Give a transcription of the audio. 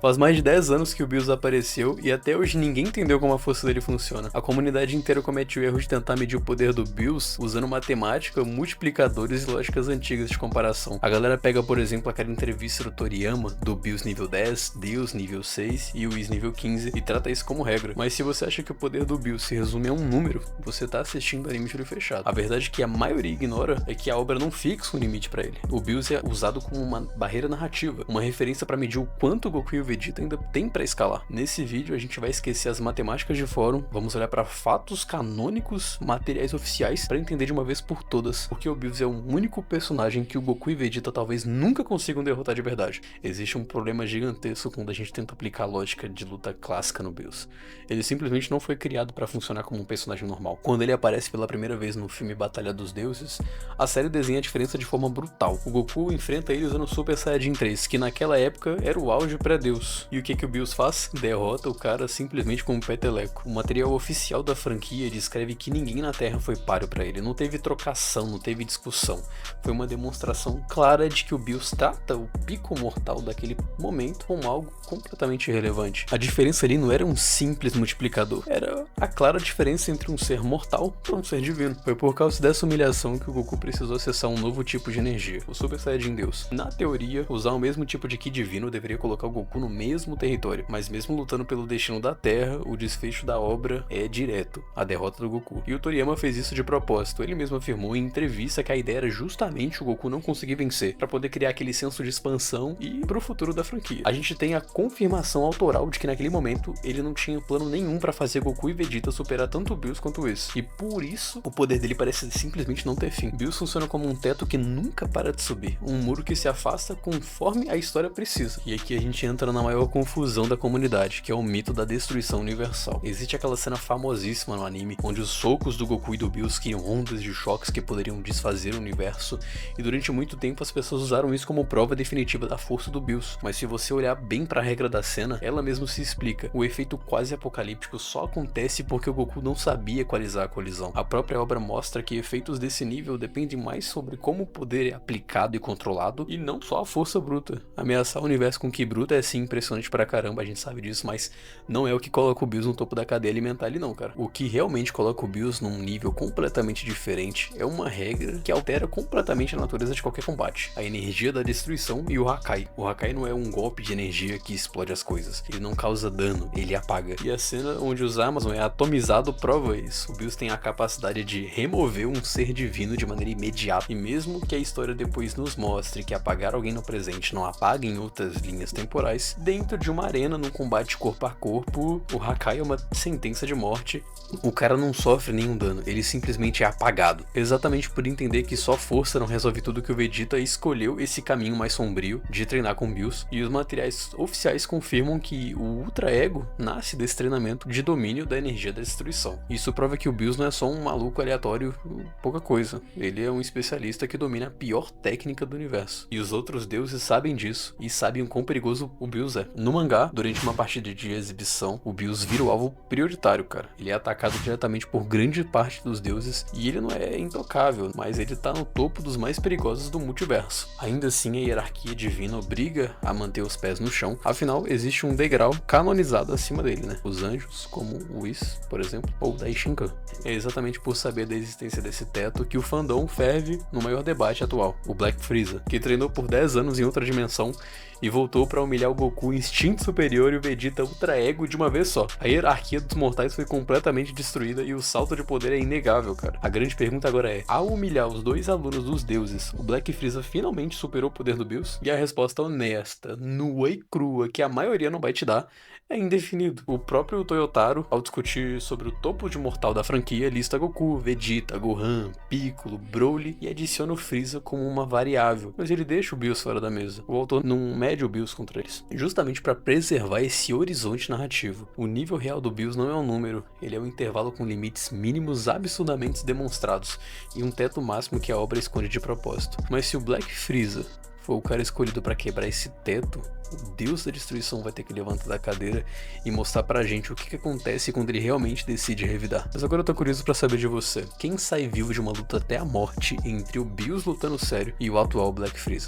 Faz mais de 10 anos que o Bills apareceu e até hoje ninguém entendeu como a força dele funciona. A comunidade inteira comete o erro de tentar medir o poder do Bills usando matemática, multiplicadores e lógicas antigas de comparação. A galera pega, por exemplo, aquela entrevista do Toriyama, do Bills nível 10, Deus nível 6 e o Whis nível 15 e trata isso como regra. Mas se você acha que o poder do Bills se resume a um número, você tá assistindo anime de olho fechado. A verdade que a maioria ignora é que a obra não fixa um limite pra ele. O Bills é usado como uma barreira narrativa, uma referência pra medir o quanto o Goku e o Vegeta ainda tem pra escalar. Nesse vídeo a gente vai esquecer as matemáticas de fórum, vamos olhar pra fatos canônicos, materiais oficiais, pra entender de uma vez por todas porque o Bills é o único personagem que o Goku e Vegeta talvez nunca consigam derrotar de verdade. Existe um problema gigantesco quando a gente tenta aplicar a lógica de luta clássica no Bills. Ele simplesmente não foi criado pra funcionar como um personagem normal. Quando ele aparece pela primeira vez no filme Batalha dos Deuses, a série desenha a diferença de forma brutal. O Goku enfrenta ele usando o Super Saiyajin 3, que naquela época era o auge pré-Deus. E o que o Bills faz? Derrota o cara simplesmente com um peteleco. O material oficial da franquia descreve que ninguém na Terra foi páreo pra ele. Não teve trocação, não teve discussão. Foi uma demonstração clara de que o Bills trata o pico mortal daquele momento como algo completamente irrelevante. A diferença ali não era um simples multiplicador, era a clara diferença entre um ser mortal para um ser divino. Foi por causa dessa humilhação que o Goku precisou acessar um novo tipo de energia, o Super Saiyajin Deus. Na teoria, usar o mesmo tipo de Ki divino deveria colocar o Goku no mesmo território, mas mesmo lutando pelo destino da Terra, o desfecho da obra é direto, a derrota do Goku. E o Toriyama fez isso de propósito. Ele mesmo afirmou em entrevista que a ideia era justamente o Goku não conseguir vencer, para poder criar aquele senso de expansão e pro futuro da franquia. A gente tem a confirmação autoral de que naquele momento ele não tinha plano nenhum para fazer Goku e Vegeta superar tanto o Bills quanto o Whis. E por isso o poder dele parece simplesmente não ter fim. Bills funciona como um teto que nunca para de subir, um muro que se afasta conforme a história precisa. E aqui a gente entra na maior confusão da comunidade, que é o mito da destruição universal. Existe aquela cena famosíssima no anime, onde os socos do Goku e do Bills criam ondas de choques que poderiam desfazer o universo, e durante muito tempo as pessoas usaram isso como prova definitiva da força do Bills. Mas se você olhar bem pra regra da cena, ela mesmo se explica. O efeito quase apocalíptico só acontece porque o Goku não sabia equalizar a colisão. A própria obra mostra que efeitos desse nível dependem mais sobre como o poder é aplicado e controlado, e não só a força bruta. Ameaçar o universo com Ki bruta é sim impressionante pra caramba, a gente sabe disso, mas não é o que coloca o Bills no topo da cadeia alimentar ali não, cara. O que realmente coloca o Bills num nível completamente diferente é uma regra que altera completamente a natureza de qualquer combate: a energia da destruição e o Hakai. O Hakai não é um golpe de energia que explode as coisas, ele não causa dano, ele apaga. E a cena onde os Amazon é atomizado prova isso. O Bills tem a capacidade de remover um ser divino de maneira imediata, e mesmo que a história depois nos mostre que apagar alguém no presente não apaga em outras linhas temporais, dentro de uma arena num combate corpo a corpo, o Hakai é uma sentença de morte. O cara não sofre nenhum dano, ele simplesmente é apagado. Exatamente por entender que só força não resolve tudo, que o Vegeta escolheu esse caminho mais sombrio de treinar com Bills, e os materiais oficiais confirmam que o Ultra Ego nasce desse treinamento de domínio da energia da destruição. Isso prova que o Bills não é só um maluco aleatório, pouca coisa. Ele é um especialista que domina a pior técnica do universo. E os outros deuses sabem disso, e sabem o quão perigoso o Bills é. No mangá, durante uma partida de exibição, o Bills vira o alvo prioritário, cara. Ele é atacado diretamente por grande parte dos deuses, e ele não é intocável, mas ele tá no topo dos mais perigosos do multiverso. Ainda assim, a hierarquia divina obriga a manter os pés no chão, afinal, existe um degrau canonizado acima dele, né? Os anjos, como o Whis, por exemplo, ou da Shinkan. É exatamente por saber da existência desse teto que o fandom ferve no maior debate atual, o Black Frieza, que treinou por 10 anos em outra dimensão e voltou pra humilhar o Goku instinto superior e o Vegeta ultra ego de uma vez só. A hierarquia dos mortais foi completamente destruída e o salto de poder é inegável, cara. A grande pergunta agora é: ao humilhar os dois alunos dos deuses, o Black Frieza finalmente superou o poder do Bills? E a resposta honesta, nua e crua, que a maioria não vai te dar, é indefinido. O próprio Toyotaro, ao discutir sobre o topo de mortal da franquia, lista Goku, Vegeta, Gohan, Piccolo, Broly e adiciona o Frieza como uma variável, mas ele deixa o Bills fora da mesa. O autor não mede o Bills contra eles, justamente para preservar esse horizonte narrativo. O nível real do Bills não é um número, ele é um intervalo com limites mínimos absurdamente demonstrados e um teto máximo que a obra esconde de propósito. Mas se o Black Frieza for o cara escolhido para quebrar esse teto, o Deus da destruição vai ter que levantar da cadeira e mostrar pra gente o que acontece quando ele realmente decide revidar. Mas agora eu tô curioso pra saber de você. Quem sai vivo de uma luta até a morte entre o Bills lutando sério e o atual Black Frieza?